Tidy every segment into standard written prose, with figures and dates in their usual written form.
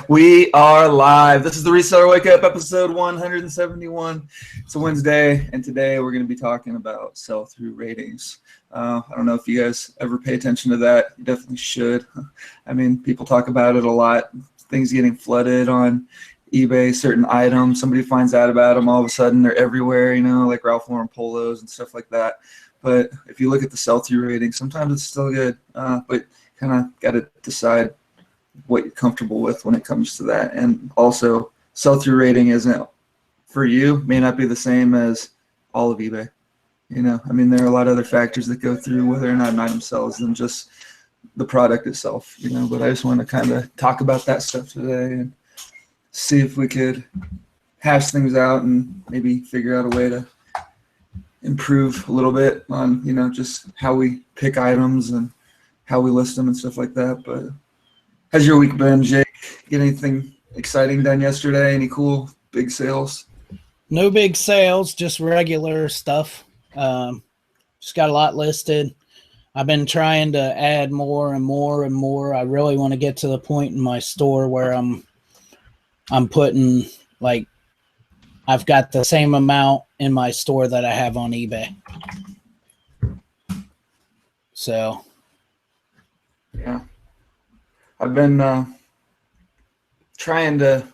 We are live. This is the Reseller Wake Up, episode 171. It's a Wednesday, and today we're going to be talking about sell-through ratings. I don't know if you guys ever pay attention to that. You definitely should. I mean, people talk about it a lot. Things getting flooded on eBay, certain items. Somebody finds out about them, all of a sudden they're everywhere, like Ralph Lauren polos and stuff like that. But if you look at the sell-through rating, sometimes it's still good, but kind of got to decide what you're comfortable with when it comes to that. And also, sell-through rating isn't for you, may not be the same as all of eBay. I mean, there are a lot of other factors that go through whether or not an item sells than just the product itself, but I just want to kind of talk about that stuff today and see if we could hash things out and maybe figure out a way to improve a little bit on, just how we pick items and how we list them and stuff like that. But how's your week been, Jake? Get anything exciting done yesterday? Any cool big sales? No big sales, just regular stuff. Just got a lot listed. I've been trying to add more and more and more. I really want to get to the point in my store where I'm putting, like, I've got the same amount in my store that I have on eBay. So, yeah. I've been trying to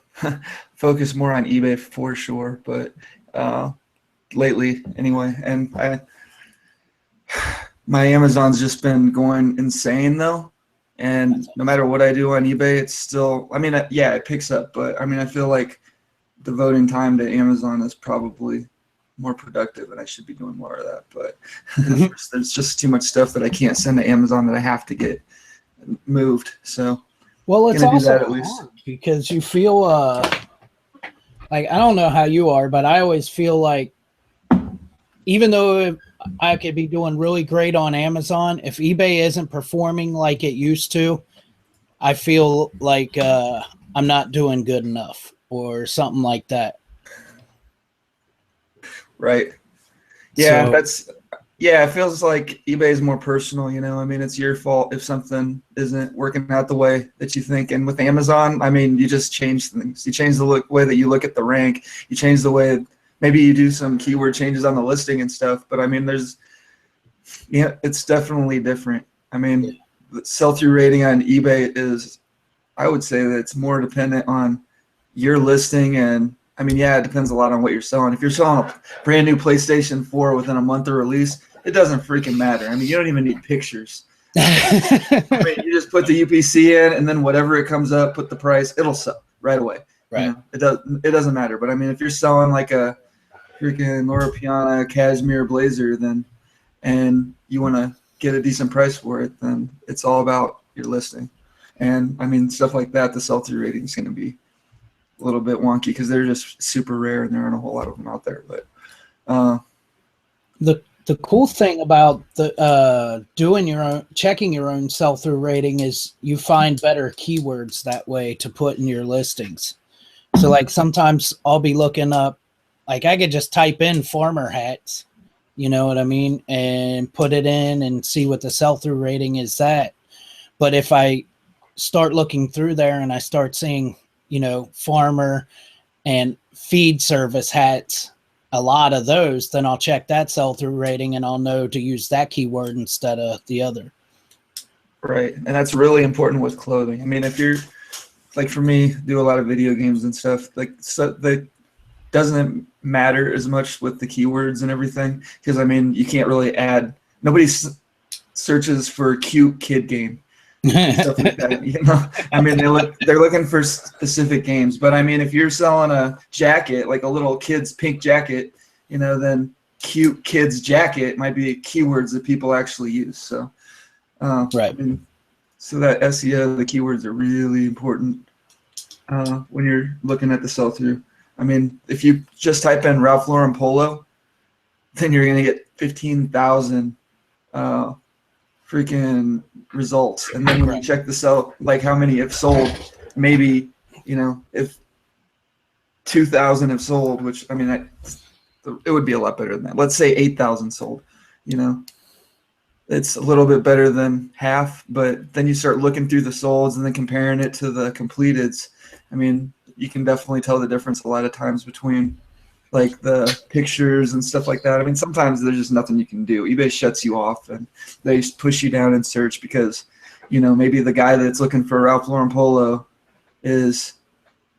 focus more on eBay for sure, but lately anyway. And my Amazon's just been going insane though. And no matter what I do on eBay, it's still, I mean, yeah, it picks up, but I mean, I feel like devoting time to Amazon is probably more productive and I should be doing more of that. But there's just too much stuff that I can't send to Amazon that I have to get moved. So well, it's also hard because you feel like, I don't know how you are, but I always feel like even though I could be doing really great on Amazon, if eBay isn't performing like it used to, I feel like I'm not doing good enough or something like that. Right. Yeah, it feels like eBay is more personal, I mean, it's your fault if something isn't working out the way that you think. And with Amazon, I mean, you just change things. You change the way that you look at the rank. You change the way, maybe you do some keyword changes on the listing and stuff. But I mean, it's definitely different. I mean, the sell-through rating on eBay is, I would say that it's more dependent on your listing. And I mean, yeah, it depends a lot on what you're selling. If you're selling a brand new PlayStation 4 within a month of release, it doesn't freaking matter. I mean, you don't even need pictures. I mean, you just put the UPC in, and then whatever it comes up, put the price, it'll sell right away. Right. It doesn't matter. But I mean, if you're selling like a freaking Laura Piana cashmere blazer, and you want to get a decent price for it, then it's all about your listing. And I mean, stuff like that, the sell-through rating is going to be a little bit wonky because they're just super rare and there aren't a whole lot of them out there. But the cool thing about the checking your own sell-through rating is you find better keywords that way to put in your listings. So like sometimes I'll be looking up, like I could just type in farmer hats, you know what I mean, and put it in and see what the sell-through rating is that. But if I start looking through there and I start seeing, farmer and feed service hats, a lot of those, then I'll check that sell-through rating and I'll know to use that keyword instead of the other. Right. And that's really important with clothing. I mean, if you're, like for me, do a lot of video games and stuff, that doesn't matter as much with the keywords and everything. Because, I mean, you can't really nobody searches for cute kid game. Stuff like that, I mean, they're looking for specific games. But I mean, if you're selling a jacket, like a little kid's pink jacket, then cute kid's jacket might be keywords that people actually use. So, right. I mean, so that SEO, the keywords are really important when you're looking at the sell-through. I mean, if you just type in Ralph Lauren polo, then you're gonna get 15,000 freaking results. And then when you check the sell, like how many have sold, maybe, if 2,000 have sold, which, I mean, it would be a lot better than that. Let's say 8,000 sold, it's a little bit better than half, but then you start looking through the solds and then comparing it to the completeds. I mean, you can definitely tell the difference a lot of times between like the pictures and stuff like that. I mean, sometimes there's just nothing you can do. eBay shuts you off and they just push you down in search because, you know, maybe the guy that's looking for a Ralph Lauren polo is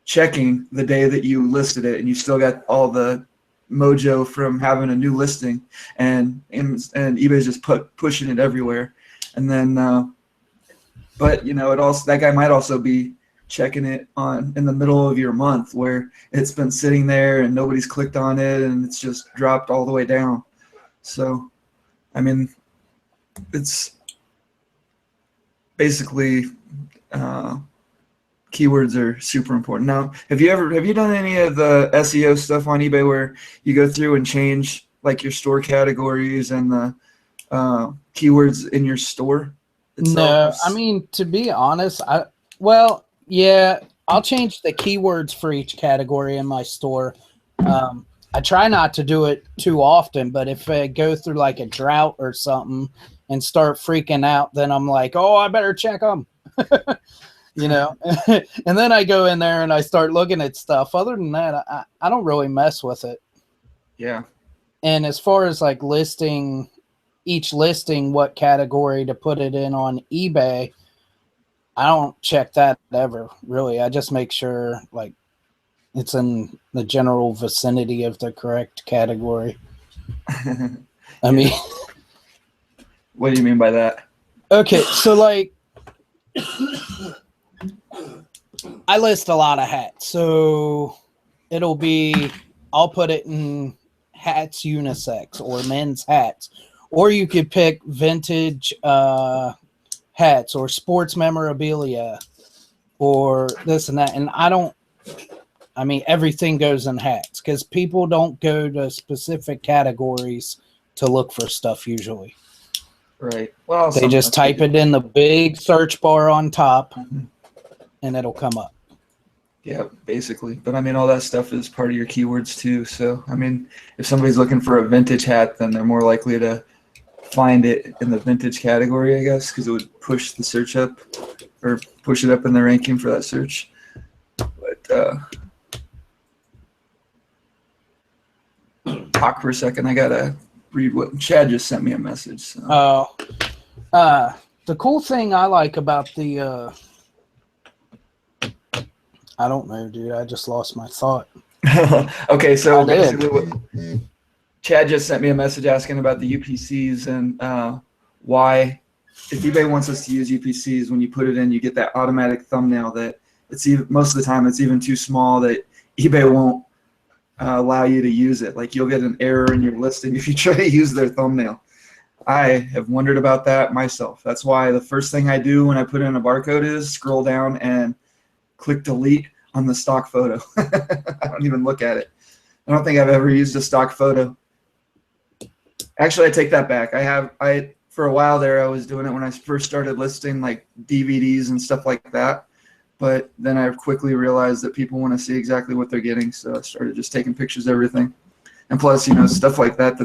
checking the day that you listed it and you still got all the mojo from having a new listing, and eBay's just pushing it everywhere. And then but you know, it also, that guy might also be checking it on in the middle of your month where it's been sitting there and nobody's clicked on it and it's just dropped all the way down. So I mean, it's basically keywords are super important. Now, have you done any of the SEO stuff on eBay where you go through and change like your store categories and the keywords in your store itself? No, I mean, to be honest, yeah, I'll change the keywords for each category in my store. I try not to do it too often, but if I go through like a drought or something and start freaking out, then I'm like, oh, I better check them. You know, and then I go in there and I start looking at stuff. Other than that, I don't really mess with it. Yeah. And as far as like each listing, what category to put it in on eBay, I don't check that ever, really. I just make sure like it's in the general vicinity of the correct category. I mean, what do you mean by that? Okay, so like I list a lot of hats, so it'll be, I'll put it in hats unisex or men's hats, or you could pick vintage hats or sports memorabilia or this and that. And I mean, everything goes in hats because people don't go to specific categories to look for stuff usually. Right. Well, they just type it in the big search bar on top and it'll come up. Yeah, basically. But I mean, all that stuff is part of your keywords too. So, I mean, if somebody's looking for a vintage hat, then they're more likely to find it in the vintage category, I guess, because it would push the search up or push it up in the ranking for that search. But talk for a second. I gotta read what Chad just sent me a message. So. The cool thing I like about the I don't know, dude. I just lost my thought. Okay, so basically Chad just sent me a message asking about the UPCs and why, if eBay wants us to use UPCs, when you put it in, you get that automatic thumbnail that it's even, most of the time it's even too small that eBay won't allow you to use it. Like you'll get an error in your listing if you try to use their thumbnail. I have wondered about that myself. That's why the first thing I do when I put in a barcode is scroll down and click delete on the stock photo. I don't even look at it. I don't think I've ever used a stock photo. Actually, I take that back. I for a while there, I was doing it when I first started listing like DVDs and stuff like that. But then I quickly realized that people want to see exactly what they're getting. So I started just taking pictures of everything. And plus, you know, stuff like that,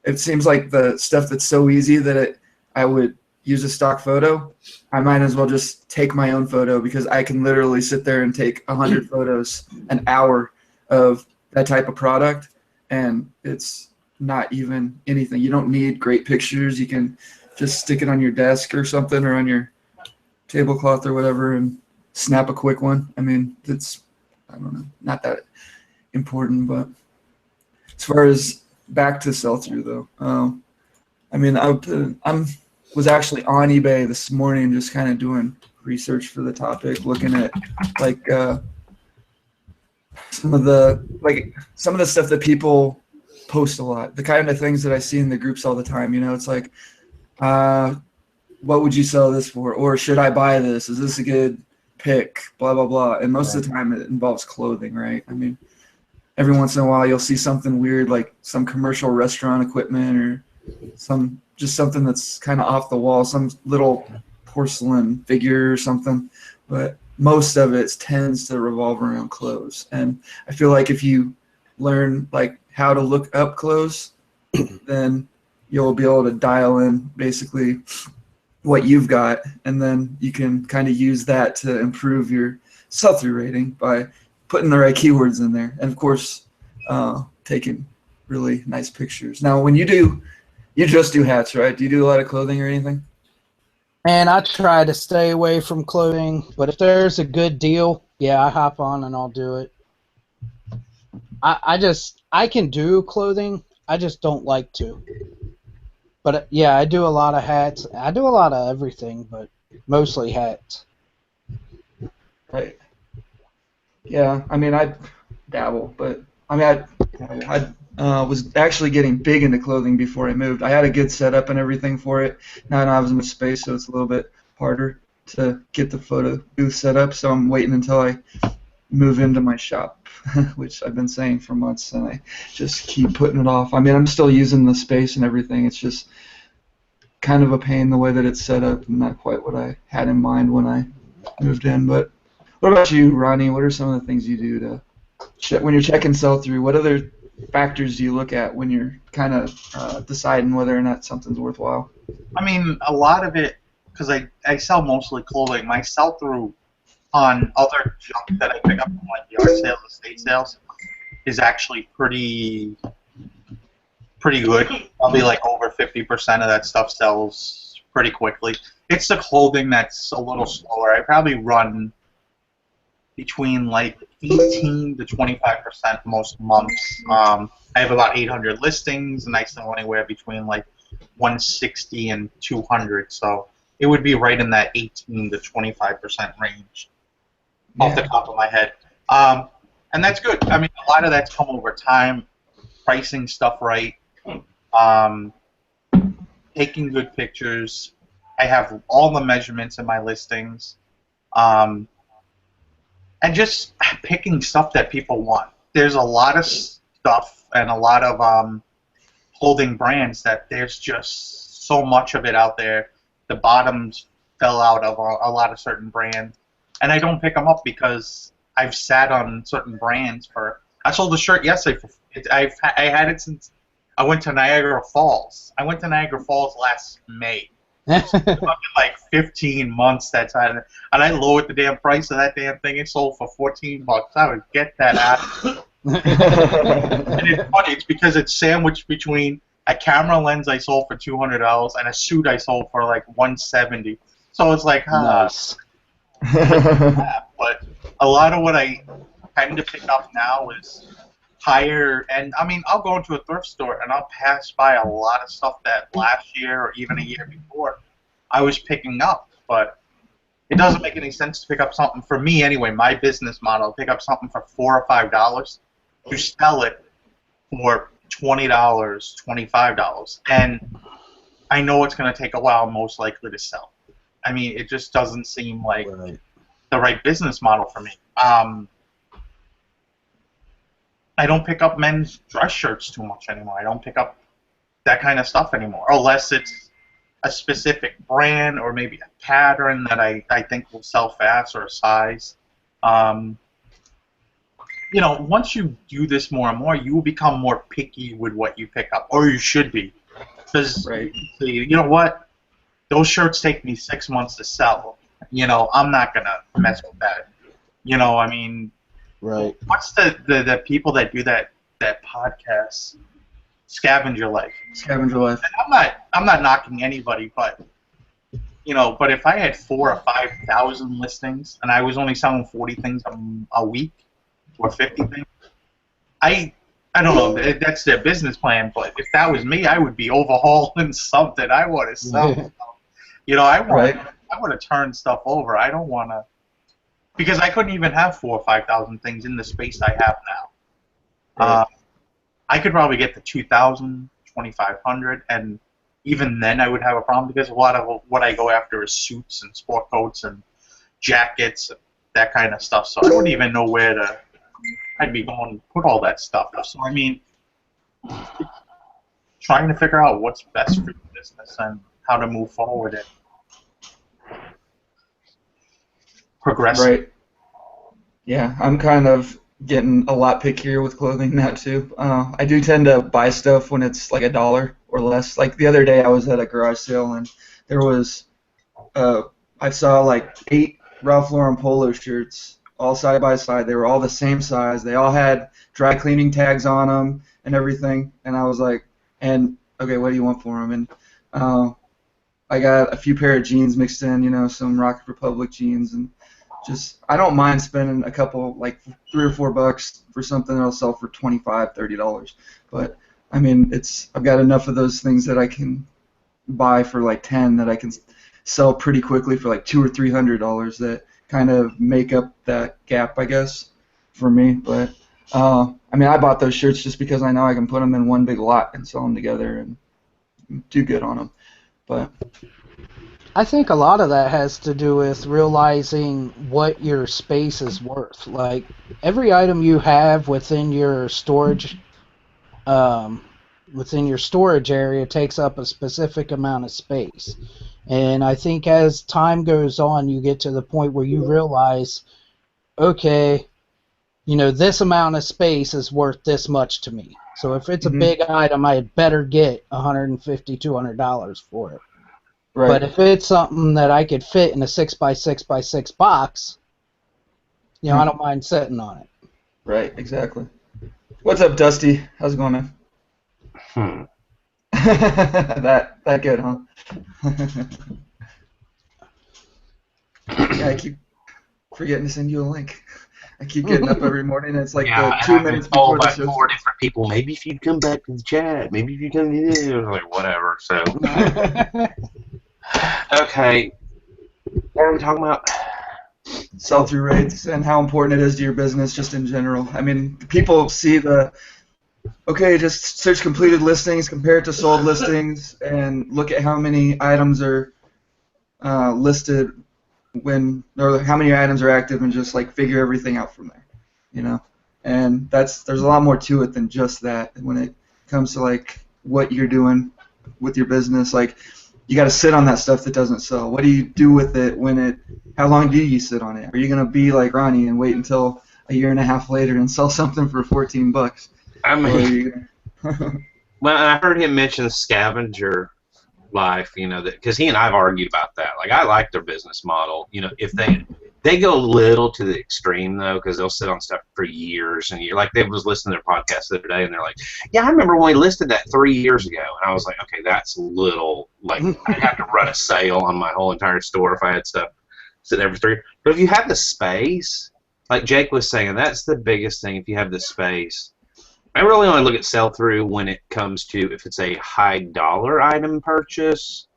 it seems like the stuff that's so easy that I would use a stock photo. I might as well just take my own photo because I can literally sit there and take 100 photos an hour of that type of product. And it's not even anything. You don't need great pictures. You can just stick it on your desk or something or on your tablecloth or whatever and snap a quick one. I mean, it's, I don't know, not that important. But as far as back to sell through though, I mean, I was actually on eBay this morning just kind of doing research for the topic, looking at like some of the stuff that people post a lot, the kind of things that I see in the groups all the time. You know, it's like, what would you sell this for? Or should I buy this? Is this a good pick? Blah, blah, blah. And most of the time it involves clothing, right? I mean, every once in a while you'll see something weird like some commercial restaurant equipment or just something that's kind of off the wall, some little porcelain figure or something. But most of it tends to revolve around clothes. And I feel like if you learn like how to look up clothes, then you'll be able to dial in basically what you've got, and then you can kind of use that to improve your sell-through rating by putting the right keywords in there, and of course taking really nice pictures. Now, when you just do hats, right? Do you do a lot of clothing or anything? And I try to stay away from clothing, but if there's a good deal, yeah, I hop on and I'll do it. I can do clothing, I just don't like to. But yeah, I do a lot of hats. I do a lot of everything, but mostly hats. Right. Yeah, I mean, I dabble, but I mean, I was actually getting big into clothing before I moved. I had a good setup and everything for it. Now I don't have as much space, so it's a little bit harder to get the photo booth set up. So I'm waiting until I move into my shop, which I've been saying for months, and I just keep putting it off. I mean, I'm still using the space and everything. It's just kind of a pain the way that it's set up, and not quite what I had in mind when I moved in. But what about you, Ronnie? What are some of the things you do to when you're checking sell-through? What other factors do you look at when you're kind of deciding whether or not something's worthwhile? I mean, a lot of it, because I sell mostly clothing, my sell-through on other junk that I pick up from like yard sales, estate sales, is actually pretty good. Probably like over 50% of that stuff sells pretty quickly. It's the clothing that's a little slower. I probably run between like 18 to 25% most months. I have about 800 listings, and I sell anywhere between like 160 and 200. So it would be right in that 18 to 25% range off the top of my head. And that's good. I mean, a lot of that's come over time, pricing stuff right, taking good pictures. I have all the measurements in my listings. And just picking stuff that people want. There's a lot of stuff and a lot of clothing brands that there's just so much of it out there. The bottoms fell out of a lot of certain brands. And I don't pick them up because I've sat on certain brands for... I sold a shirt yesterday. I had it since I went to Niagara Falls. I went to Niagara Falls last May. Like 15 months that time, and I lowered the damn price of that damn thing. It sold for $14. I would get that out. And it's funny. It's because it's sandwiched between a camera lens I sold for $200 and a suit I sold for like $170. So it's like, Nice. But a lot of what I tend to pick up now is higher, and I mean, I'll go into a thrift store and I'll pass by a lot of stuff that last year or even a year before I was picking up, but it doesn't make any sense to pick up something, for me anyway, my business model, pick up something for $4 or $5 to sell it for $20, $25, and I know it's going to take a while most likely to sell. I mean, it just doesn't seem like the right business model for me. I don't pick up men's dress shirts too much anymore. I don't pick up that kind of stuff anymore, unless it's a specific brand or maybe a pattern that I think will sell fast, or a size. You know, once you do this more and more, you will become more picky with what you pick up, or you should be. Because, you know what? Those shirts take me 6 months to sell. You know, I'm not going to mess with that. You know, I mean... Right. What's the people that do that podcast, Scavenger Life? Scavenger Life. And I'm not knocking anybody, but you know, but if I had 4,000 or 5,000 listings and I was only selling 40 things a week or 50 things, I don't know. That's their business plan, but if that was me, I would be overhauling something. I want to sell. You know, I want to turn stuff over. I don't want to. Because I couldn't even have 4,000 or 5,000 things in the space I have now. I could probably get to 2,000, 2,500, and even then I would have a problem, because a lot of what I go after is suits and sport coats and jackets and that kind of stuff. So I wouldn't even know where to. I'd be going to put all that stuff. So I mean, trying to figure out what's best for your business and how to move forward and progress. Right. Yeah, I'm kind of getting a lot pickier with clothing now too. I do tend to buy stuff when it's like $1, or less. Like the other day, I was at a garage sale and there was, I saw like 8 Ralph Lauren polo shirts all side by side. They were all the same size. They all had dry cleaning tags on them and everything. And I was like, and okay, what do you want for them? And I got a few pair of jeans mixed in, you know, some Rocket Republic jeans, and just I don't mind spending a couple, like $3 or $4 for something that'll sell for $25, $30. But I mean, I've got enough of those things that I can buy for like 10 that I can sell pretty quickly for like $200 or $300 that kind of make up that gap, I guess, for me. But I mean, I bought those shirts just because I know I can put them in one big lot and sell them together and do good on them. But I think a lot of that has to do with realizing what your space is worth. Like every item you have within your storage area takes up a specific amount of space. And I think as time goes on, you get to the point where you realize, okay, you know, this amount of space is worth this much to me. So if it's a big item, I had better get $150, $200 for it. right. But if it's something that I could fit in a 6x6x6 box, you know, I don't mind sitting on it. Right, exactly. What's up, Dusty? How's it going, man? that good, huh? Yeah, I keep forgetting to send you a link. I keep getting up every morning, and it's like the 2 minutes before the show. 4 different people. Maybe if you'd come back to the chat. Maybe if you come to this. Like, whatever. So, okay. What are we talking about? Sell-through rates and how important it is to your business just in general. I mean, people see okay, just search completed listings, compare it to sold listings, and look at how many items are listed or how many items are active, and just like figure everything out from there, you know. And there's a lot more to it than just that. When it comes to like what you're doing with your business, like you got to sit on that stuff that doesn't sell. What do you do with it how long do you sit on it? Are you gonna be like Ronnie and wait until a year and a half later and sell something for $14? I mean, well, I heard him mention the scavenger life, you know, because he and I have argued about that. Like, I like their business model. You know, if they go a little to the extreme, though, because they'll sit on stuff for years and years. Like, they was listening to their podcast the other day, and they're like, yeah, I remember when we listed that 3 years ago. And I was like, okay, that's a little, like, I'd have to run a sale on my whole entire store if I had stuff sitting there for 3 years. But if you have the space, like Jake was saying, that's the biggest thing, if you have the space. I really only look at sell-through when it comes to if it's a high-dollar item purchase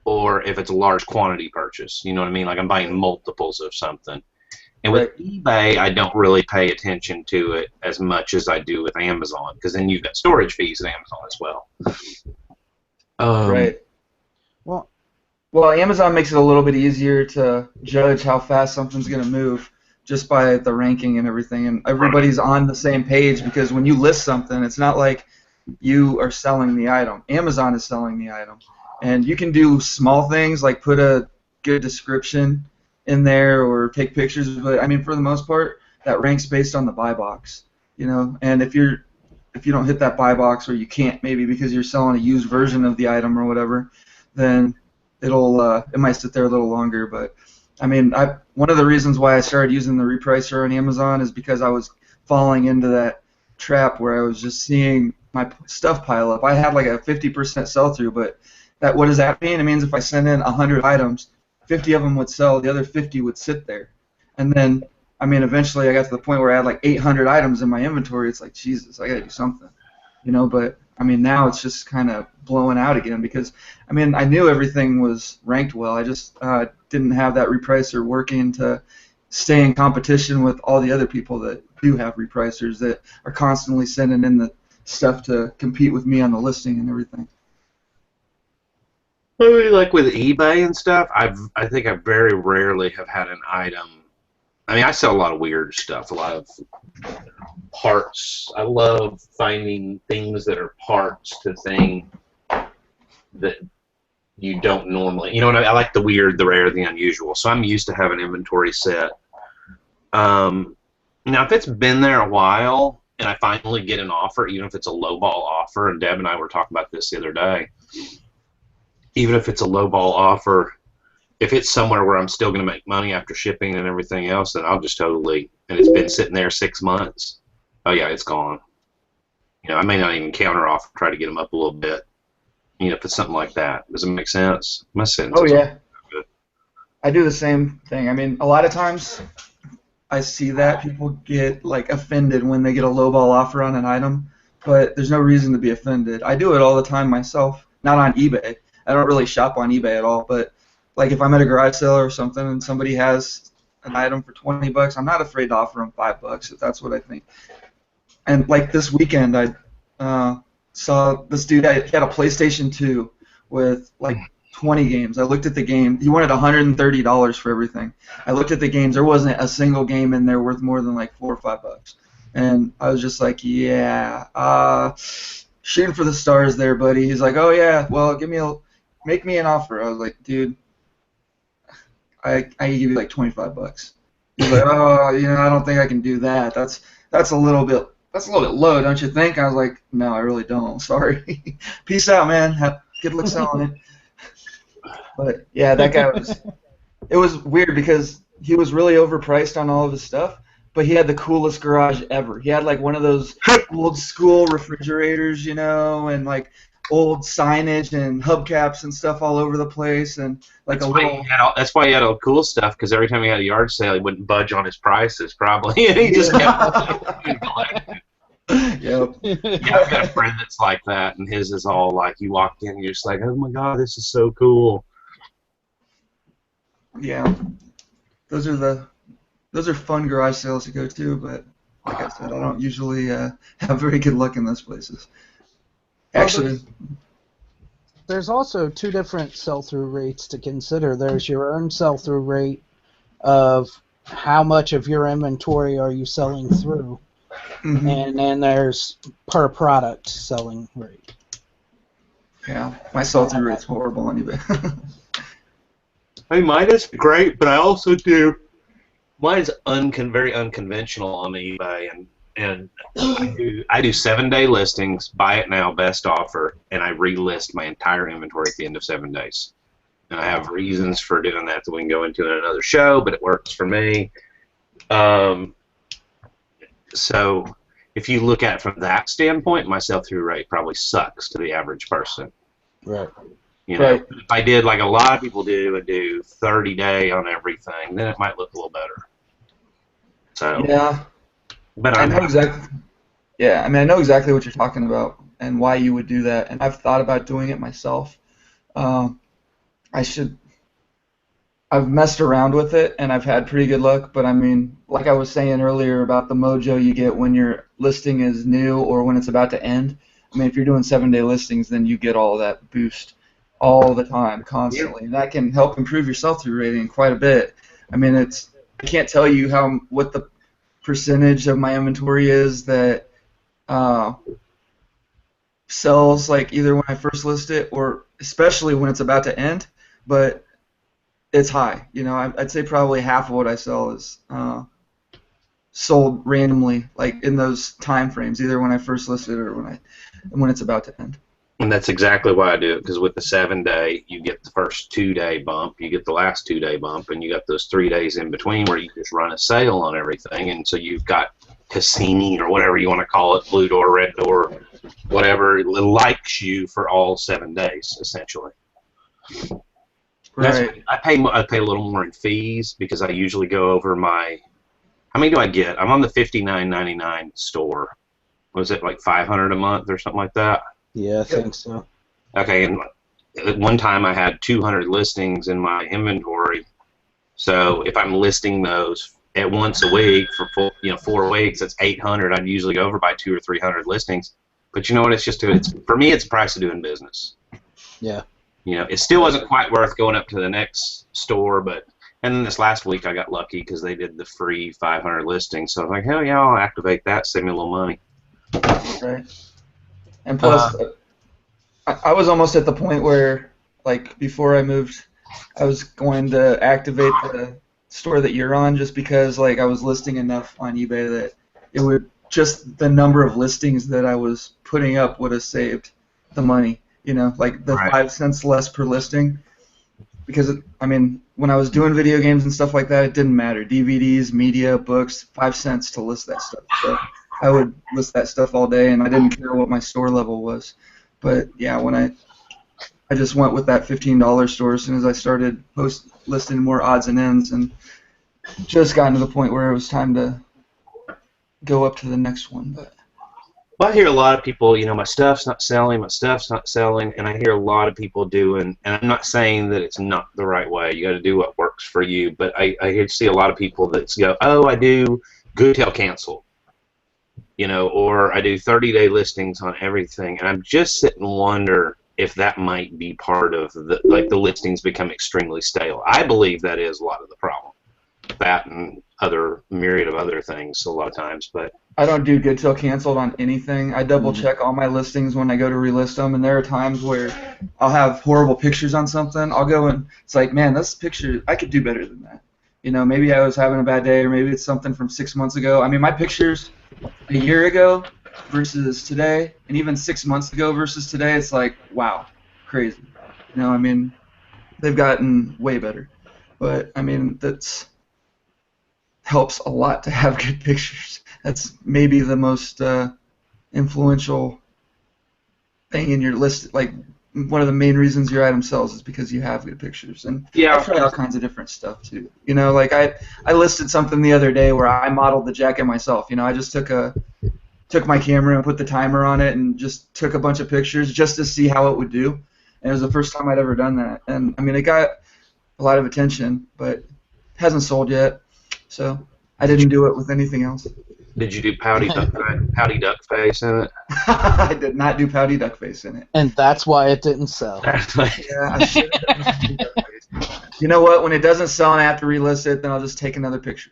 or if it's a large quantity purchase. You know what I mean? Like I'm buying multiples of something. And with eBay, I don't really pay attention to it as much as I do with Amazon, because then you've got storage fees at Amazon as well. Right. Well, Amazon makes it a little bit easier to judge how fast something's going to move, just by the ranking and everything, and everybody's on the same page, because when you list something, it's not like you are selling the item. Amazon is selling the item. And you can do small things like put a good description in there or take pictures, but I mean, for the most part, that ranks based on the buy box, you know. And if you don't hit that buy box, or you can't, maybe because you're selling a used version of the item or whatever, then it might sit there a little longer. But I mean, one of the reasons why I started using the repricer on Amazon is because I was falling into that trap where I was just seeing my stuff pile up. I had like a 50% sell-through, but what does that mean? It means if I send in 100 items, 50 of them would sell, the other 50 would sit there. And then, I mean, eventually I got to the point where I had like 800 items in my inventory. It's like, Jesus, I got to do something, you know. But I mean, now it's just kind of blowing out again, because I mean, I knew everything was ranked well. I just didn't have that repricer working to stay in competition with all the other people that do have repricers that are constantly sending in the stuff to compete with me on the listing and everything. Like with eBay and stuff, I think I very rarely have had an item. I mean, I sell a lot of weird stuff, a lot of parts. I love finding things that are parts to things that you don't normally. You know what I mean? I like the weird, the rare, the unusual. So I'm used to having inventory set. Now, if it's been there a while, and I finally get an offer, even if it's a lowball offer, and Deb and I were talking about this the other day, even if it's a lowball offer, if it's somewhere where I'm still going to make money after shipping and everything else, then I'll just totally, and it's been sitting there 6 months, oh yeah, it's gone. You know, I may not even counter offer, try to get them up a little bit. You know, if it's something like that. Does it make sense? My sense. Oh, yeah. Good. I do the same thing. I mean, a lot of times I see that people get like offended when they get a lowball offer on an item, but there's no reason to be offended. I do it all the time myself, not on eBay. I don't really shop on eBay at all, but like if I'm at a garage sale or something and somebody has an item for $20, I'm not afraid to offer them $5 if that's what I think. And like this weekend, I saw this dude. He had a PlayStation 2 with like 20 games. I looked at the game. He wanted $130 for everything. I looked at the games. There wasn't a single game in there worth more than like $4 or $5. And I was just like, yeah, shooting for the stars there, buddy. He's like, oh yeah, well, make me an offer. I was like, dude, I can give you like $25. He's like, oh, I don't think I can do that. That's a little bit low, don't you think? I was like, no, I really don't. Sorry. Peace out, man. Good luck selling it. But yeah, that guy it was weird because he was really overpriced on all of his stuff, but he had the coolest garage ever. He had like one of those old school refrigerators, and like old signage and hubcaps and stuff all over the place, and like that's why he had all the cool stuff, because every time he had a yard sale, he wouldn't budge on his prices, probably, and he just kept collecting. Yep. Yeah, I've got a friend that's like that, and his is all like, you walk in and you're just like, oh my god, this is so cool. Yeah, those are fun garage sales to go to, but like I said, I don't usually have very good luck in those places. Actually, there's also two different sell-through rates to consider. There's your own sell-through rate of how much of your inventory are you selling through, and then there's per product selling rate. Yeah, my sell-through rate's horrible on eBay. I mean, mine is great, but I also do. Mine's very unconventional on eBay, and I do 7-day listings, buy it now, best offer, and I relist my entire inventory at the end of 7 days. And I have reasons for doing that we can go into in another show, but it works for me. So if you look at it from that standpoint, my sell-through rate probably sucks to the average person. Right. Right. If I did like a lot of people do and do 30-day on everything, then it might look a little better. So yeah, but I know exactly. Yeah, I mean, I know exactly what you're talking about and why you would do that, and I've thought about doing it myself. I've messed around with it and I've had pretty good luck, but I mean, like I was saying earlier about the mojo you get when your listing is new or when it's about to end. I mean, if you're doing 7-day listings, then you get all of that boost all the time, constantly, and that can help improve your sell-through rating quite a bit. I mean, I can't tell you what the percentage of my inventory is that sells like either when I first list it or especially when it's about to end, but it's high. I'd say probably half of what I sell is sold randomly, like in those time frames, either when I first listed it or when it's about to end. And that's exactly why I do it, because with the 7-day, you get the first 2-day bump, you get the last 2-day bump, and you got those 3 days in between where you just run a sale on everything, and so you've got Cassini or whatever you want to call it, Blue Door, Red Door, whatever, likes you for all 7 days, essentially. Right. I pay a little more in fees because I usually go over my. How many do I get? I'm on the $59.99 store. Was it like $500 a month or something like that? Yeah, I think so. Okay, and at one time I had 200 listings in my inventory. So if I'm listing those at once a week for 4 weeks, that's 800. I'd usually go over by 200 or 300 listings. But you know what? For me, it's the price of doing business. Yeah. It still wasn't quite worth going up to the next store, and then this last week I got lucky because they did the free 500 listings. So I'm like, hell yeah, I'll activate that, save me a little money. Right. And plus, I was almost at the point where, like, before I moved, I was going to activate the store that you're on just because, like, I was listing enough on eBay that just the number of listings that I was putting up would have saved the money. You know, like the Right. 5 cents less per listing. Because, I mean, when I was doing video games and stuff like that, it didn't matter. DVDs, media, books, 5 cents to list that stuff. So I would list that stuff all day, and I didn't care what my store level was. But, yeah, when I just went with that $15 store as soon as I started listing more odds and ends, and just gotten to the point where it was time to go up to the next one. But Well, I hear a lot of people, my stuff's not selling, and I hear a lot of people doing, and I'm not saying that it's not the right way. You got to do what works for you, but I see a lot of people that go, oh, I do good till cancel, or I do 30-day listings on everything, and I'm just sitting and wonder if that might be part of the listings become extremely stale. I believe that is a lot of the problem. That and other myriad of other things a lot of times, but I don't do good till canceled on anything. I double check all my listings when I go to relist them, and there are times where I'll have horrible pictures on something. I'll go and it's like, man, this picture, I could do better than that. Maybe I was having a bad day, or maybe it's something from 6 months ago. I mean, my pictures a year ago versus today, and even 6 months ago versus today, it's like, wow, crazy. I mean, they've gotten way better. But, I mean, that's helps a lot to have good pictures. That's maybe the most influential thing in your list. Like, one of the main reasons your item sells is because you have good pictures. And I try all kinds of different stuff too. Like I listed something the other day where I modeled the jacket myself. I just took my camera and put the timer on it and just took a bunch of pictures just to see how it would do. And it was the first time I'd ever done that. And I mean, it got a lot of attention, but it hasn't sold yet. So I didn't do it with anything else. did you do pouty duck face in it? I did not do pouty duck face in it. And that's why it didn't sell. Yeah, I should have done pouty duck face. You know what? When it doesn't sell and I have to relist it, then I'll just take another picture.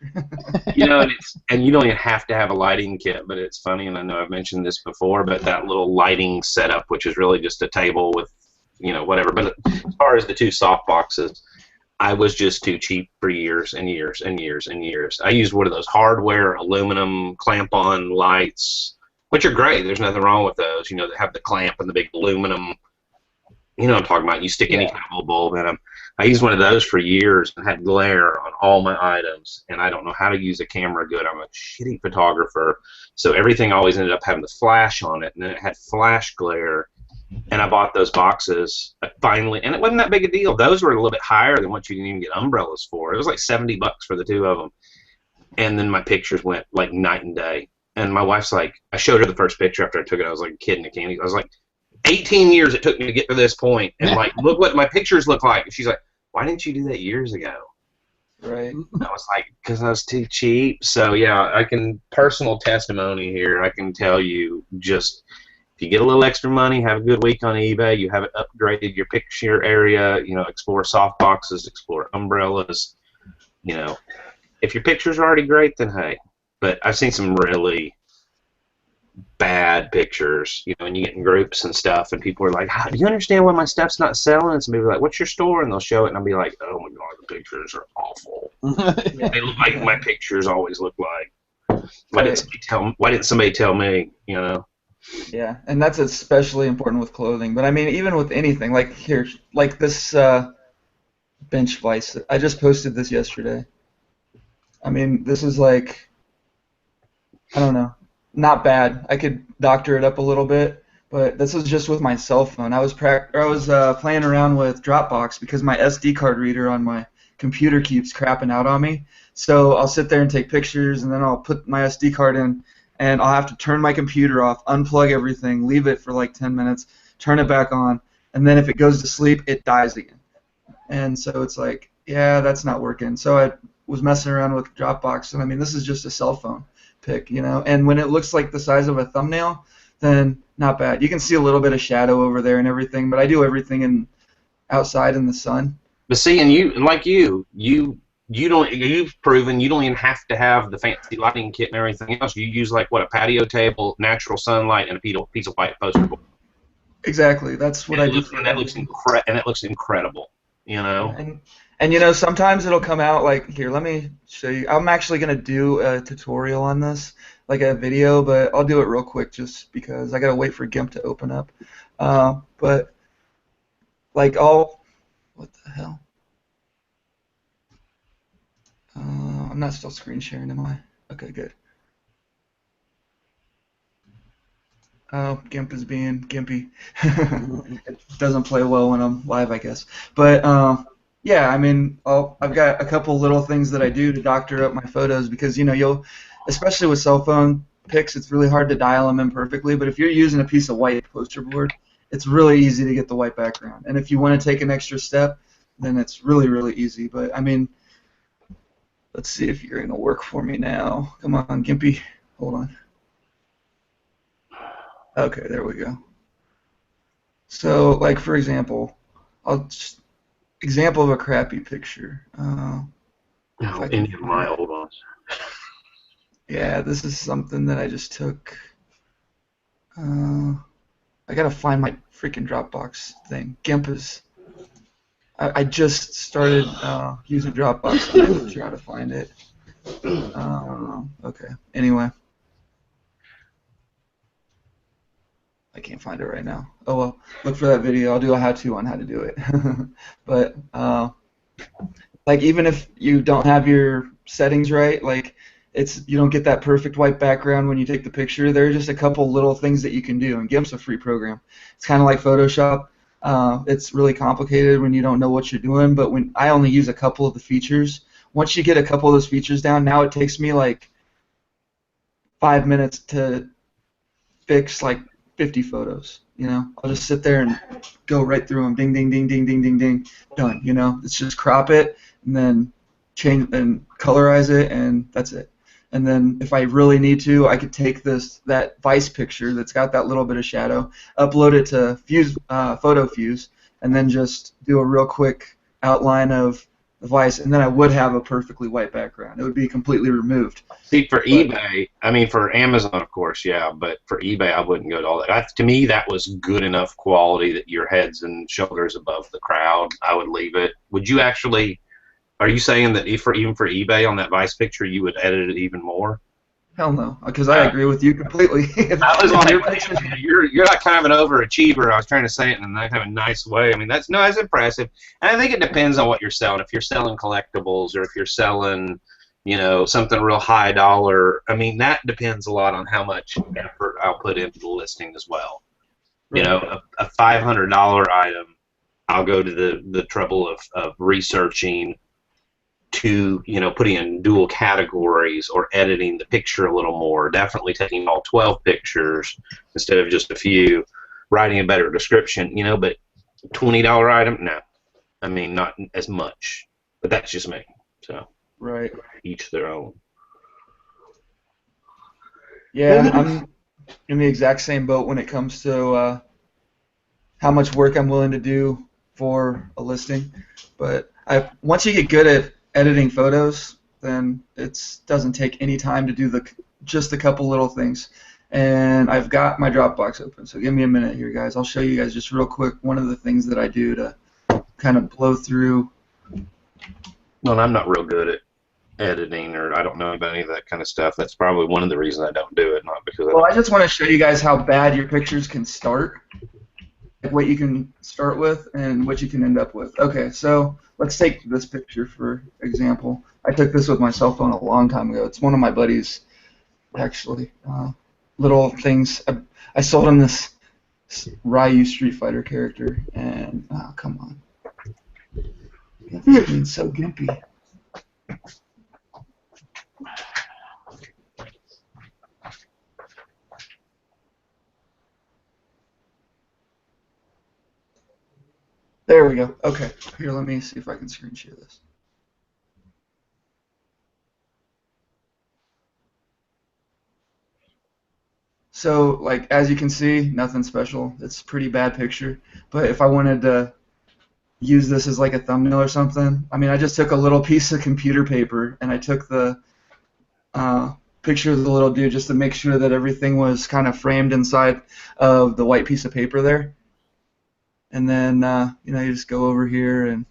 And you don't even have to have a lighting kit, but it's funny, and I know I've mentioned this before, but that little lighting setup, which is really just a table with, whatever. But as far as the 2 soft boxes, I was just too cheap for years and years and years and years. I used one of those hardware aluminum clamp-on lights, which are great. There's nothing wrong with those, that have the clamp and the big aluminum, what I'm talking about. You stick any kind of little bulb in them. I used one of those for years and had glare on all my items, and I don't know how to use a camera good. I'm a shitty photographer, so everything always ended up having the flash on it, and then it had flash glare. And I bought those boxes finally, and it wasn't that big a deal. Those were a little bit higher than what you can even get umbrellas for. It was like $70 for the 2 of them. And then my pictures went like night and day. And my wife's like, I showed her the first picture after I took it. I was like a kid in a candy. I was like, 18 years it took me to get to this point, and like, look what my pictures look like. And she's like, why didn't you do that years ago? Right. And I was like, because I was too cheap. So yeah, I can personal testimony here. I can tell you, just if you get a little extra money, have a good week on eBay, you haven't upgraded your picture area, explore soft boxes, explore umbrellas, if your pictures are already great, then hey. But I've seen some really bad pictures, and you get in groups and stuff, and people are like, do you understand why my stuff's not selling? And somebody will be like, what's your store? And they'll show it, and I'll be like, oh my God, the pictures are awful. They look like my pictures always look like. Why didn't somebody tell me, Yeah, and that's especially important with clothing. But I mean, even with anything, like here, like this bench vise. I just posted this yesterday. I mean, this is like, I don't know, not bad. I could doctor it up a little bit, but this is just with my cell phone. I was playing around with Dropbox because my SD card reader on my computer keeps crapping out on me. So I'll sit there and take pictures, and then I'll put my SD card in, and I'll have to turn my computer off, unplug everything, leave it for like 10 minutes, turn it back on, and then if it goes to sleep, it dies again. And so it's like, yeah, that's not working. So I was messing around with Dropbox, and I mean, this is just a cell phone pic, and when it looks like the size of a thumbnail, then not bad. You can see a little bit of shadow over there and everything, but I do everything outside in the sun. But see, and you've proven you don't even have to have the fancy lighting kit and everything else. You use like a patio table, natural sunlight, and a piece of white poster board. Exactly, that's what I do. And that looks incredible, And And you know, sometimes it'll come out like, here, let me show you. I'm actually going to do a tutorial on this, like a video, but I'll do it real quick just because I got to wait for GIMP to open up. But like what the hell? I'm not still screen sharing, am I? Okay, good. Oh, GIMP is being gimpy. It doesn't play well when I'm live, I guess. But yeah, I mean, I've got a couple little things that I do to doctor up my photos because, you know, especially with cell phone pics, it's really hard to dial them in perfectly. But if you're using a piece of white poster board, it's really easy to get the white background. And if you want to take an extra step, then it's really, really easy. But I mean, let's see if you're going to work for me now. Come on, Gimpy. Hold on. Okay, there we go. So, like for example, example of a crappy picture. Any of my old ones. Yeah, this is something that I just took. I gotta find my freaking Dropbox thing. GIMP is. I just started using Dropbox. I'm not sure how to find it. Okay. Anyway. I can't find it right now. Oh well, look for that video. I'll do a how-to on how to do it. But like even if you don't have your settings right, like you don't get that perfect white background when you take the picture. There are just a couple little things that you can do, and GIMP's a free program. It's kind of like Photoshop. It's really complicated when you don't know what you're doing, but when I only use a couple of the features. Once you get a couple of those features down, now it takes me like 5 minutes to fix like 50 photos. You know, I'll just sit there and go right through them. Ding, ding, ding, ding, ding, ding, ding. Done. You know, it's just crop it and then change and colorize it, and that's it. And then if I really need to, I could take that Vice picture that's got that little bit of shadow, upload it to Photo Fuse, and then just do a real quick outline of the Vice, and then I would have a perfectly white background. It would be completely removed. See, for eBay, I mean, for Amazon, of course, yeah, but for eBay, I wouldn't go to all that. To me, that was good enough quality that your head's and shoulders above the crowd. I would leave it. Would you actually? Are you saying that even for eBay on that Vice picture, you would edit it even more? Hell no, because I agree with you completely. I was like, you're not kind of an overachiever. I was trying to say it in a kind of nice way. I mean, that's impressive. And I think it depends on what you're selling. If you're selling collectibles or if you're selling, you know, something real high dollar, I mean, that depends a lot on how much effort I'll put into the listing as well. Right. You know, a $500 item, I'll go to the trouble of researching, to, you know, putting in dual categories or editing the picture a little more, definitely taking all 12 pictures instead of just a few, writing a better description, you know, but $20 item, no. I mean, not as much, but that's just me. So, right. Each their own. Yeah, I'm in the exact same boat when it comes to how much work I'm willing to do for a listing, but once you get good at editing photos, then it doesn't take any time to do just a couple little things. And I've got my Dropbox open, so give me a minute here, guys. I'll show you guys just real quick one of the things that I do to kind of blow through. Well, I'm not real good at editing, or I don't know about any of that kind of stuff. That's probably one of the reasons I don't do it, not because I just want to show you guys how bad your pictures can start, like what you can start with and what you can end up with. Okay, so let's take this picture for example. I took this with my cell phone a long time ago. It's one of my buddies, actually. Little things. I sold him this Ryu Street Fighter character, and oh, come on. It's being so gimpy. There we go. Okay. Here, let me see if I can screen share this. So, like, as you can see, nothing special. It's a pretty bad picture. But if I wanted to use this as like a thumbnail or something, I mean, I just took a little piece of computer paper and I took the picture of the little dude just to make sure that everything was kind of framed inside of the white piece of paper there. And then, you know, you just go over here and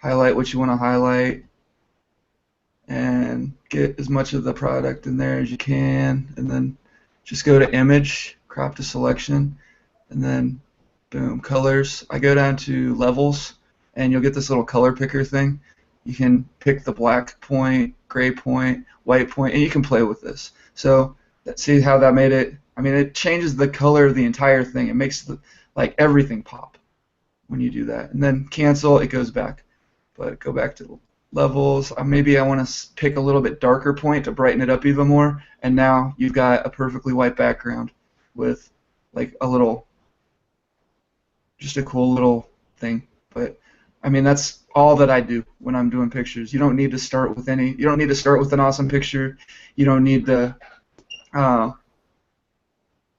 highlight what you want to highlight, and get as much of the product in there as you can, and then just go to image, crop to selection, and then boom, colors. I go down to levels, and you'll get this little color picker thing. You can pick the black point, gray point, white point, and you can play with this. So see how that made it? I mean, it changes the color of the entire thing. It makes like everything pop when you do that. And then cancel, it goes back. But go back to levels. Maybe I want to pick a little bit darker point to brighten it up even more. And now you've got a perfectly white background with like a little, just a cool little thing. But I mean, that's all that I do when I'm doing pictures. You don't need to start with you don't need to start with an awesome picture. You don't need to,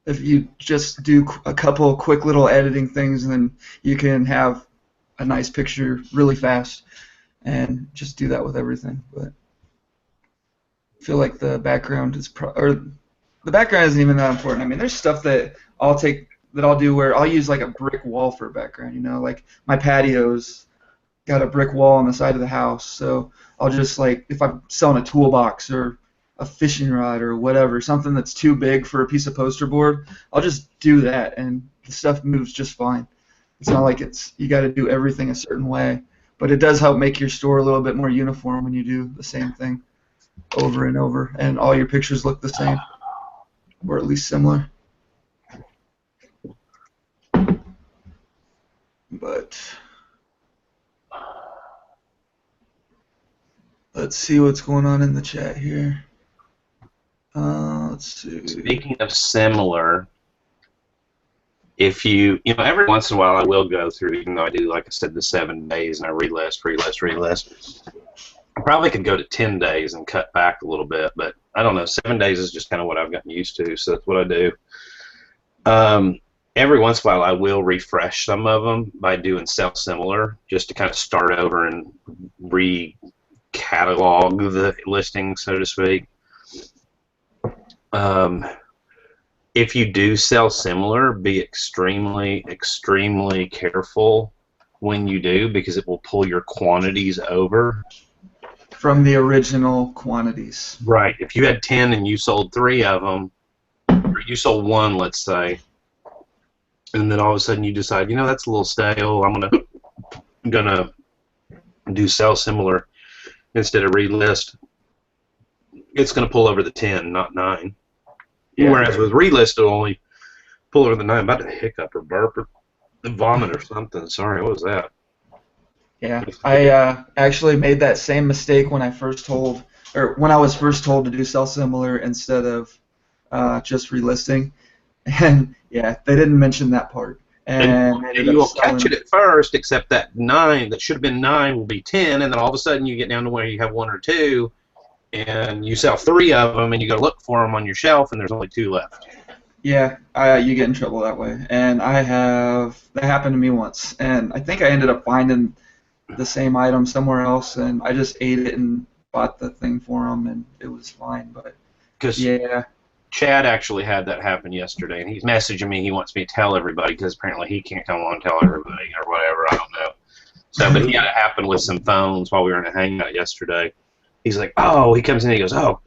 if you just do a couple quick little editing things, then you can have a nice picture really fast, and just do that with everything. But I feel like the background is the background isn't even that important. I mean, there's stuff that I'll do where I'll use like a brick wall for a background. You know, like my patio's got a brick wall on the side of the house, so I'll just, like, if I'm selling a toolbox or a fishing rod or whatever, something that's too big for a piece of poster board, I'll just do that, and the stuff moves just fine. It's not like you got to do everything a certain way, but it does help make your store a little bit more uniform when you do the same thing over and over, and all your pictures look the same, or at least similar. But let's see what's going on in the chat here. Let's see. Speaking of similar, if you know, every once in a while I will go through, even though I do, like I said, the 7 days, and I relist. I probably could go to 10 days and cut back a little bit, but I don't know. 7 days is just kind of what I've gotten used to, so that's what I do. Every once in a while I will refresh some of them by doing self-similar, just to kind of start over and catalog the listing, so to speak. If you do sell similar, be extremely, extremely careful when you do, because it will pull your quantities over from the original quantities. Right. If you had 10 and you sold 3 of them, or you sold 1, let's say, and then all of a sudden you decide, you know, that's a little stale, I'm gonna do sell similar instead of relist, it's going to pull over the 10, not 9. Yeah. Whereas with relist, it'll only pull over the 9. I'm about to hiccup or burp or vomit or something. Sorry, what was that? Yeah, I actually made that same mistake when I was first told to do sell similar instead of just relisting, and yeah, they didn't mention that part. And you will catch it at first, except that 9 that should have been 9 will be 10, and then all of a sudden you get down to where you have 1 or 2, and you sell 3 of them, and you go look for them on your shelf, and there's only 2 left. Yeah, you get in trouble that way, and that happened to me once, and I think I ended up finding the same item somewhere else, and I just ate it and bought the thing for them, and it was fine. But yeah. Chad actually had that happen yesterday, and he's messaging me. He wants me to tell everybody because apparently he can't come on and tell everybody or whatever. I don't know. So, but he had it happen with some phones while we were in a hangout yesterday. He's like, oh, he comes in and he goes, oh,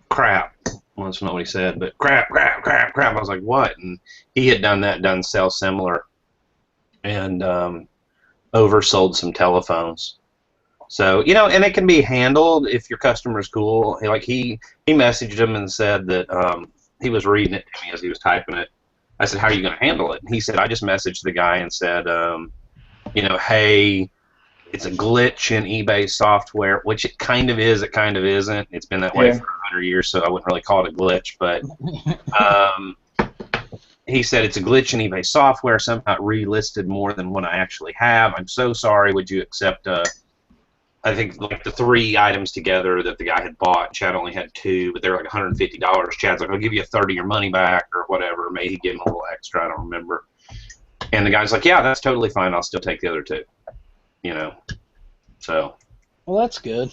crap. Well, that's not what he said, but crap. I was like, what? And he had done sell similar and oversold some telephones. So, you know, and it can be handled if your customer's cool. Like he messaged him and said that he was reading it to me as he was typing it. I said, how are you going to handle it? And he said, I just messaged the guy and said, you know, hey, it's a glitch in eBay software, which it kind of is, it kind of isn't. It's been that way for 100 years, so I wouldn't really call it a glitch. But he said it's a glitch in eBay software. Somehow it relisted more than what I actually have. I'm so sorry. Would you accept I think like the 3 items together that the guy had bought. Chad only had 2, but they're like $150. Chad's like, I'll give you a 30 of your money back or whatever. Maybe he gave him a little extra. I don't remember. And the guy's like, yeah, that's totally fine. I'll still take the other 2. You know, so. Well, that's good.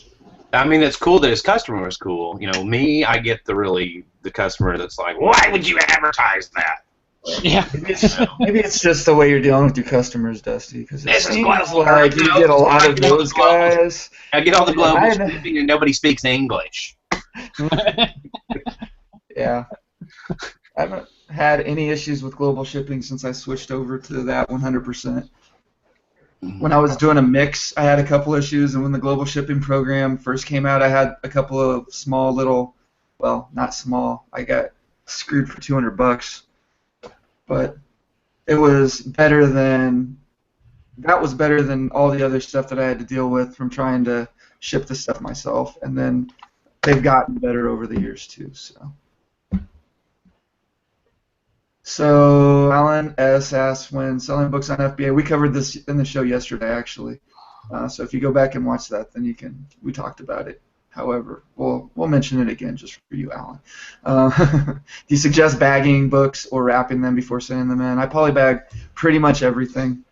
I mean, it's cool that his customer is cool. You know, me, I get the customer that's like, why would you advertise that? Yeah. Maybe it's just the way you're dealing with your customers, Dusty. Because it This is seems global. like you get a lot of those guys. I get all the global I- shipping and nobody speaks English. Yeah. I haven't had any issues with global shipping since I switched over to that 100%. When I was doing a mix, I had a couple issues, and when the global shipping program first came out, I had a couple of small little, well, not small. I got screwed for $200, but it was better than all the other stuff that I had to deal with from trying to ship the stuff myself, and then they've gotten better over the years too. So Alan S. asks, when selling books on FBA, we covered this in the show yesterday, actually. So if you go back and watch that, then we talked about it. However, we'll mention it again just for you, Alan. Do you suggest bagging books or wrapping them before sending them in? I polybag pretty much everything,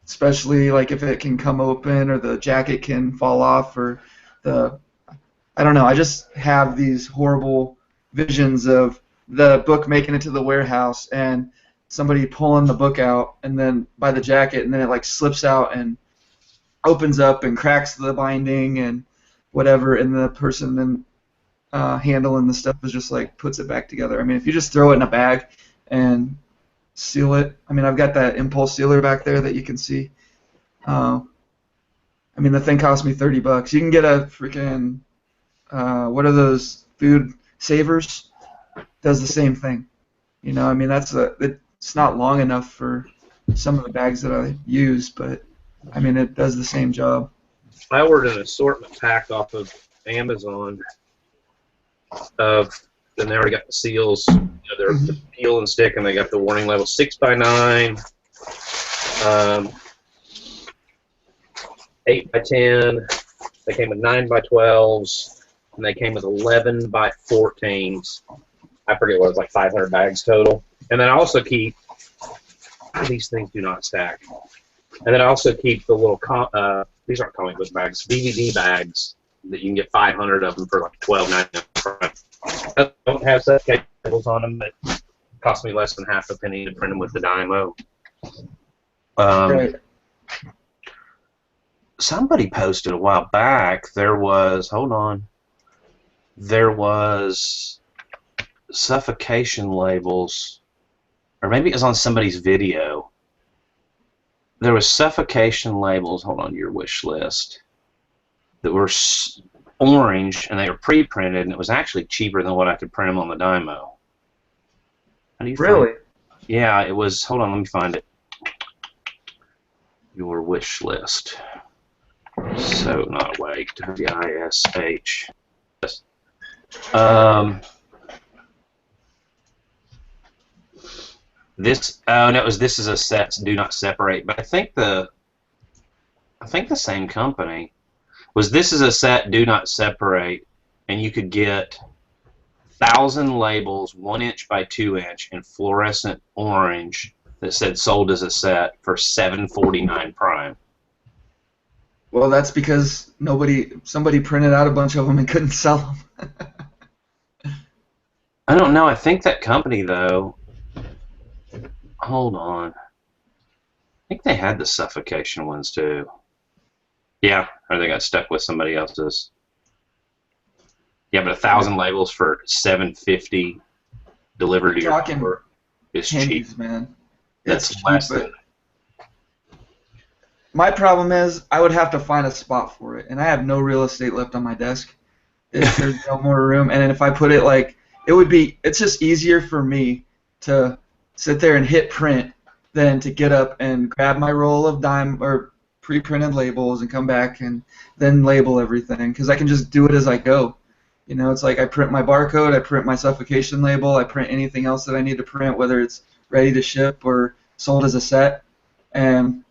especially like if it can come open or the jacket can fall off or I don't know. I just have these horrible visions of the book making it to the warehouse and somebody pulling the book out and then by the jacket and then it like slips out and opens up and cracks the binding and whatever, and the person then handling the stuff is just like puts it back together. I mean, if you just throw it in a bag and seal it, I mean, I've got that impulse sealer back there that you can see. I mean, the thing cost me $30. You can get a freaking what are those food savers? Does the same thing. You know, I mean, it's not long enough for some of the bags that I use, but I mean, it does the same job. I ordered an assortment pack off of Amazon and they already got the seals. You know, they're the peel and stick, and they got the warning label 6x9, 8x10. They came with 9x12s, and they came with 11x14s. I forget what it was, like 500 bags total. And then I also keep, these things do not stack. And then I also keep the little, these aren't comic book bags, DVD bags that you can get 500 of them for like $12.99. Don't have set cables on them, but it cost me less than half a penny to print them with the Dymo. Right. Somebody posted a while back, there was suffocation labels, or maybe it was on somebody's video. There was suffocation labels, hold on, your wish list, that were orange, and they were pre-printed, and it was actually cheaper than what I could print them on the Dymo. How do you Really? Yeah, it was, hold on, let me find it. Your wish list. So, not wait, W-I-S-H. This is a set, do not separate, but I think the same company was this is a set, do not separate, and you could get 1,000 labels 1 inch by 2 inch in fluorescent orange that said sold as a set for $7.49 prime. Well, that's because somebody printed out a bunch of them and couldn't sell them. I don't know. I think that company though. Hold on. I think they had the suffocation ones too. Yeah, or they got stuck with somebody else's. Yeah, but 1,000 labels for $7.50 delivered to your door is Pennies, cheap. Man. That's It's less cheap, than. my problem is I would have to find a spot for it, and I have no real estate left on my desk. There's no more room, and then if I put it it's just easier for me to sit there and hit print than to get up and grab my roll of pre-printed labels and come back and then label everything, because I can just do it as I go. You know, it's like I print my barcode, I print my suffocation label, I print anything else that I need to print, whether it's ready to ship or sold as a set, and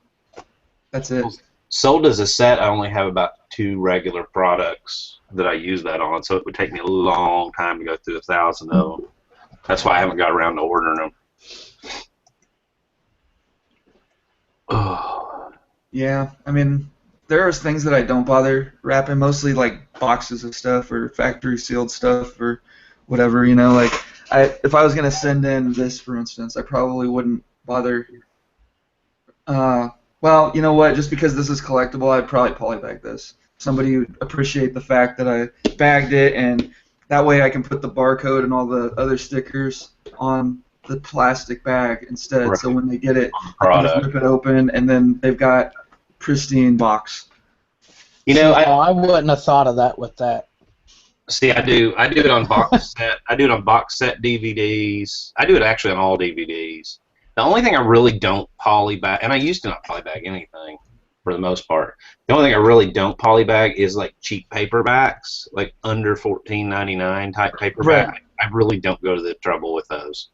that's it. Sold as a set, I only have about 2 regular products that I use that on, so it would take me a long time to go through 1,000 of them. That's why I haven't got around to ordering them. Oh. Yeah, I mean, there are things that I don't bother wrapping, mostly like boxes of stuff or factory sealed stuff or whatever, you know, like if I was gonna send in this, for instance, I probably wouldn't bother. Well, you know what? Just because this is collectible, I'd probably polybag this. Somebody would appreciate the fact that I bagged it, and that way I can put the barcode and all the other stickers on the plastic bag instead. Right. So when they get it, I can Product. just rip it open, and then they've got pristine box. You know, I wouldn't have thought of that with that. see, I do it on box set. I do it on box set DVDs. I do it actually on all DVDs. The only thing I really don't polybag, and I used to not polybag anything for the most part. The only thing I really don't polybag is like cheap paperbacks, like under $14.99 type paperback. Right. I really don't go to the trouble with those.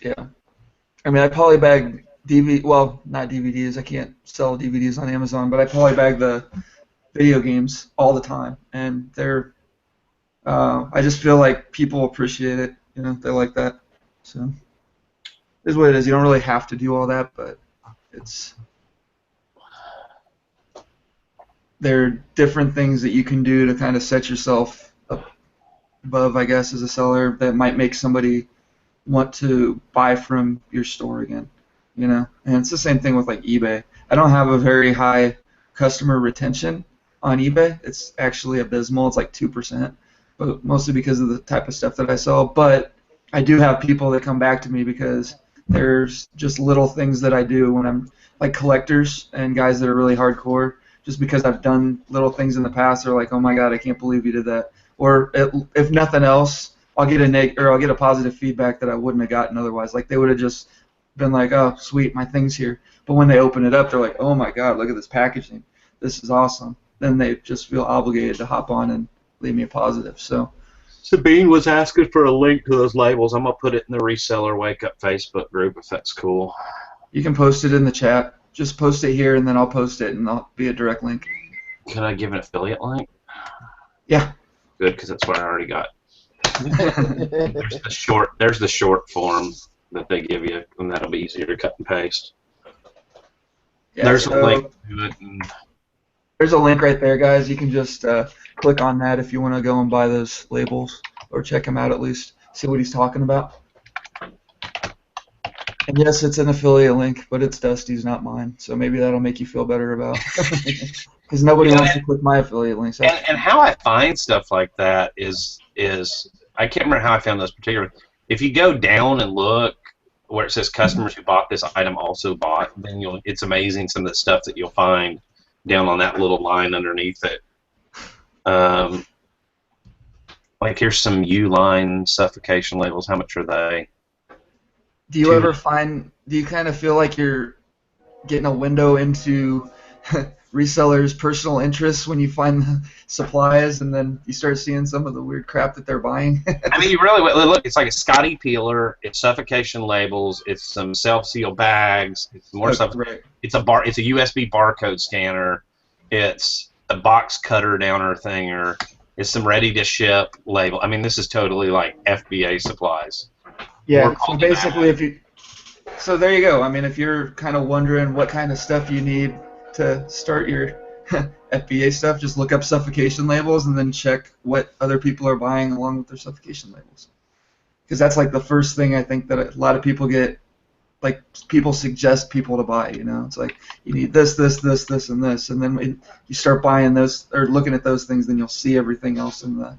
Yeah. I mean, I polybag well, not DVDs. I can't sell DVDs on Amazon, but I polybag the video games all the time, and they're. I just feel like people appreciate it. You know, they like that. So, it is what it is. You don't really have to do all that, but there are different things that you can do to kind of set yourself up above, I guess, as a seller that might make somebody want to buy from your store again. You know, and it's the same thing with like eBay. I don't have a very high customer retention on eBay. It's actually abysmal. It's like 2%, but mostly because of the type of stuff that I sell. But I do have people that come back to me because there's just little things that I do when I'm like collectors and guys that are really hardcore. Just because I've done little things in the past, they're like, "Oh my God, I can't believe you did that." Or if nothing else, I'll get I'll get a positive feedback that I wouldn't have gotten otherwise. Like they would have just been like, "Oh, sweet, my thing's here." But when they open it up, they're like, "Oh my God, look at this packaging. This is awesome." Then they just feel obligated to hop on and leave me a positive. So Sabine was asking for a link to those labels. I'm gonna put it in the Reseller Wakeup Facebook group if that's cool. you can post it in the chat. Just post it here, and then I'll post it, and I'll be a direct link. Can I give an affiliate link? Yeah. Good, because that's what I already got. There's the short form that they give you, and that'll be easier to cut and paste. Yeah, There's so a link to it. And there's a link right there, guys. You can just click on that if you want to go and buy those labels or check them out at least. See what he's talking about. And yes, it's an affiliate link, but it's Dusty's, not mine. So maybe that'll make you feel better about because nobody wants to click my affiliate links. And how I find stuff like that is I can't remember how I found those particular. If you go down and look where it says customers who bought this item also bought, then it's amazing some of the stuff that you'll find down on that little line underneath it. Like here's some U-line suffocation labels. How much are they? Do you ever find? Do you kind of feel like you're getting a window into resellers' personal interests when you find the supplies, and then you start seeing some of the weird crap that they're buying? I mean, you really look. It's like a Scotty peeler. It's suffocation labels. It's some self-seal bags. It's more stuff. Right. It's a USB barcode scanner. It's a box cutter downer thinger. It's some ready-to-ship label. I mean, this is totally like FBA supplies. Yeah. So basically, so there you go. I mean, if you're kind of wondering what kind of stuff you need to start your FBA stuff, just look up suffocation labels and then check what other people are buying along with their suffocation labels. Because that's like the first thing I think that a lot of people get, like people suggest people to buy, you know. It's like, you need this, this, this, this, and this. And then when you start buying those or looking at those things, then you'll see everything else in the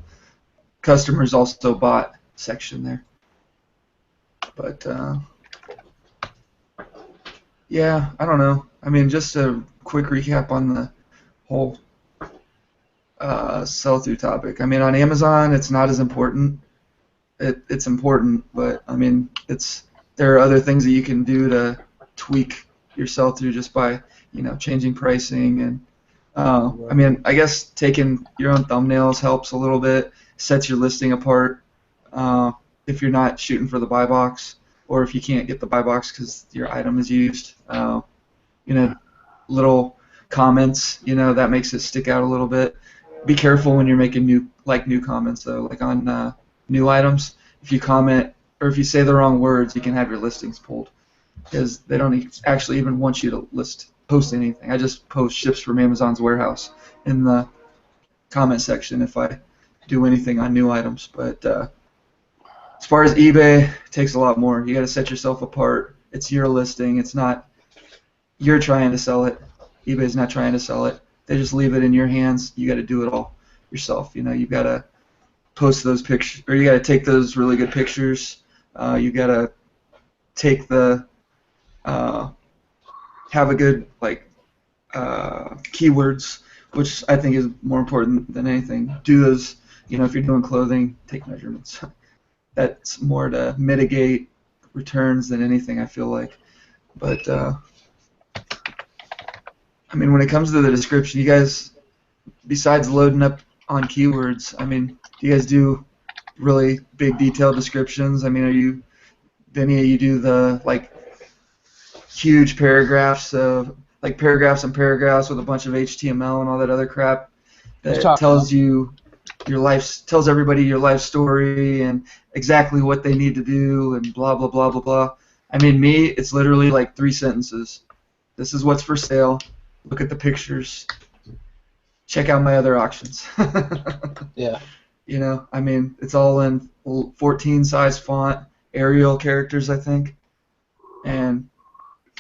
customers also bought section there. But, yeah, I don't know. I mean, just a quick recap on the whole sell-through topic. I mean, on Amazon, it's not as important. It's important, but, I mean, there are other things that you can do to tweak your sell-through just by, you know, changing pricing. And, I mean, I guess taking your own thumbnails helps a little bit, sets your listing apart if you're not shooting for the buy box, or if you can't get the buy box because your item is used. You know, little comments, you know, that makes it stick out a little bit. Be careful when you're making new comments though, like on new items. If you comment or if you say the wrong words, you can have your listings pulled because they don't actually even want you to post anything. I just post ships from Amazon's warehouse in the comment section if I do anything on new items, but as far as eBay, it takes a lot more. You got to set yourself apart. It's your listing. It's not you're trying to sell it. eBay's not trying to sell it. They just leave it in your hands. You got to do it all yourself. You know, you got to post those pictures, or you got to take those really good pictures. You got to take the have a good keywords, which I think is more important than anything. Do those, you know, if you're doing clothing, take measurements. That's more to mitigate returns than anything, I feel like. But I mean, when it comes to the description, you guys, besides loading up on keywords, I mean, do you guys do really big detailed descriptions? I mean, do any of you do the huge paragraphs of paragraphs and paragraphs with a bunch of HTML and all that other crap that tells you tells everybody your life story and exactly what they need to do and blah blah blah blah blah. I mean, it's literally like 3 sentences. This is what's for sale. Look at the pictures. Check out my other auctions. Yeah. You know, I mean, it's all in 14 size font, Arial characters, I think. And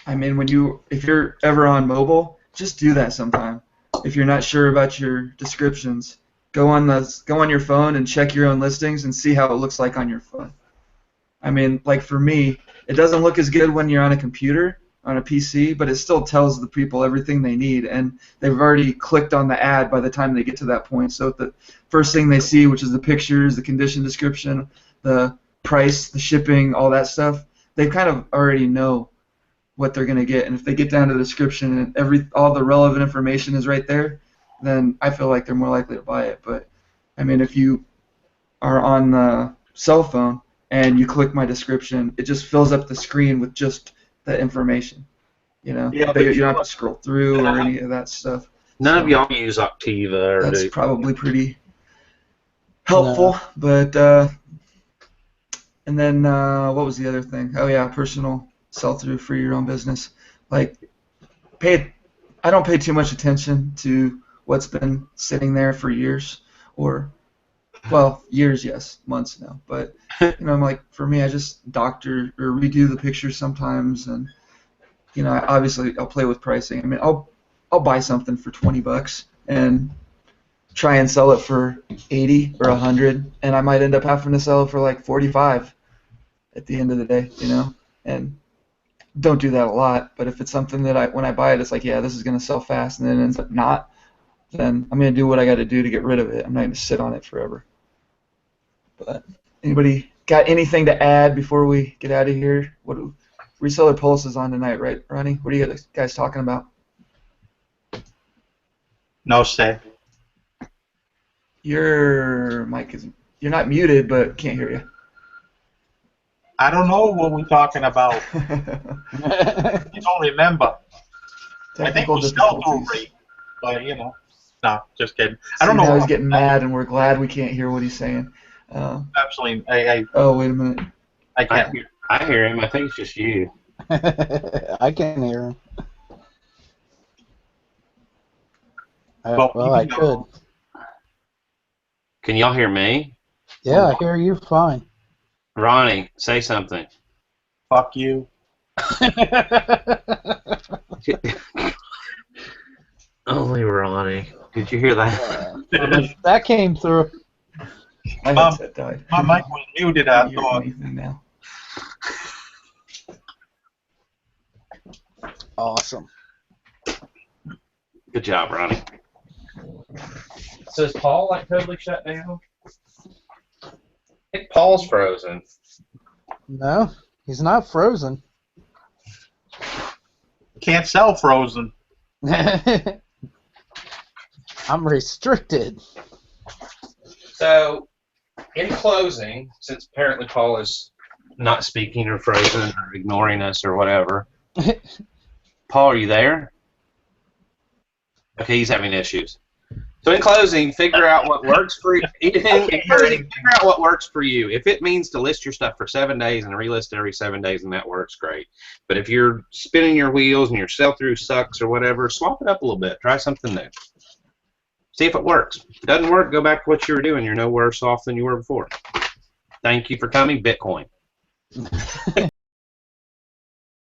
I mean, if you're ever on mobile, just do that sometime. If you're not sure about your descriptions, go on your phone and check your own listings and see how it looks like on your phone. I mean, like for me, it doesn't look as good when you're on a computer, on a PC, but it still tells the people everything they need, and they've already clicked on the ad by the time they get to that point. So the first thing they see, which is the pictures, the condition description, the price, the shipping, all that stuff, they kind of already know what they're going to get. And if they get down to the description and all the relevant information is right there, then I feel like they're more likely to buy it. But I mean, if you are on the cell phone and you click my description, it just fills up the screen with just the information. You know, Yeah, you don't have to scroll through or any of that stuff. None of y'all use Optiva. That's probably pretty helpful. No. But and then what was the other thing? Oh yeah, personal sell-through for your own business. I don't pay too much attention to what's been sitting there for years, years, yes, months now. But you know, I'm like, for me, I just doctor or redo the pictures sometimes, and you know, obviously I'll play with pricing. I mean, I'll buy something for $20 and try and sell it for 80 or 100, and I might end up having to sell it for like 45 at the end of the day, you know, and don't do that a lot, but if it's something that when I buy it, it's like, yeah, this is going to sell fast, and then it ends up not, then I'm going to do what I got to do to get rid of it. I'm not going to sit on it forever. But anybody got anything to add before we get out of here? Reseller Pulse is on tonight, right, Ronnie? What are you guys talking about? No say. Your mic isn't. You're not muted, but can't hear you. I don't know what we're talking about. I don't remember. I think we're still through rate, but you know, no, just kidding. I don't know. Now he's getting mad, and we're glad we can't hear what he's saying. Absolutely. Oh, wait a minute. I can't hear. I hear him. I think it's just you. I can hear him. Well, I could. Can y'all hear me? Yeah, I hear you fine. Ronnie, say something. Fuck you. Only Ronnie. Did you hear that? That came through. My headset died. My mic was muted. I thought. Now. Awesome. Good job, Ronnie. So is Paul totally shut down? I think Paul's frozen. No, he's not frozen. Can't sell frozen. I'm restricted. So, in closing, since apparently Paul is not speaking or frozen or ignoring us or whatever, Paul, are you there? Okay, he's having issues. So in closing, figure out what works for you. Figure out what works for you. If it means to list your stuff for 7 days and relist every 7 days, and that works, great. But if you're spinning your wheels and your sell-through sucks or whatever, swap it up a little bit. Try something new. See if it works. If it doesn't work, go back to what you were doing. You're no worse off than you were before. Thank you for coming, Bitcoin.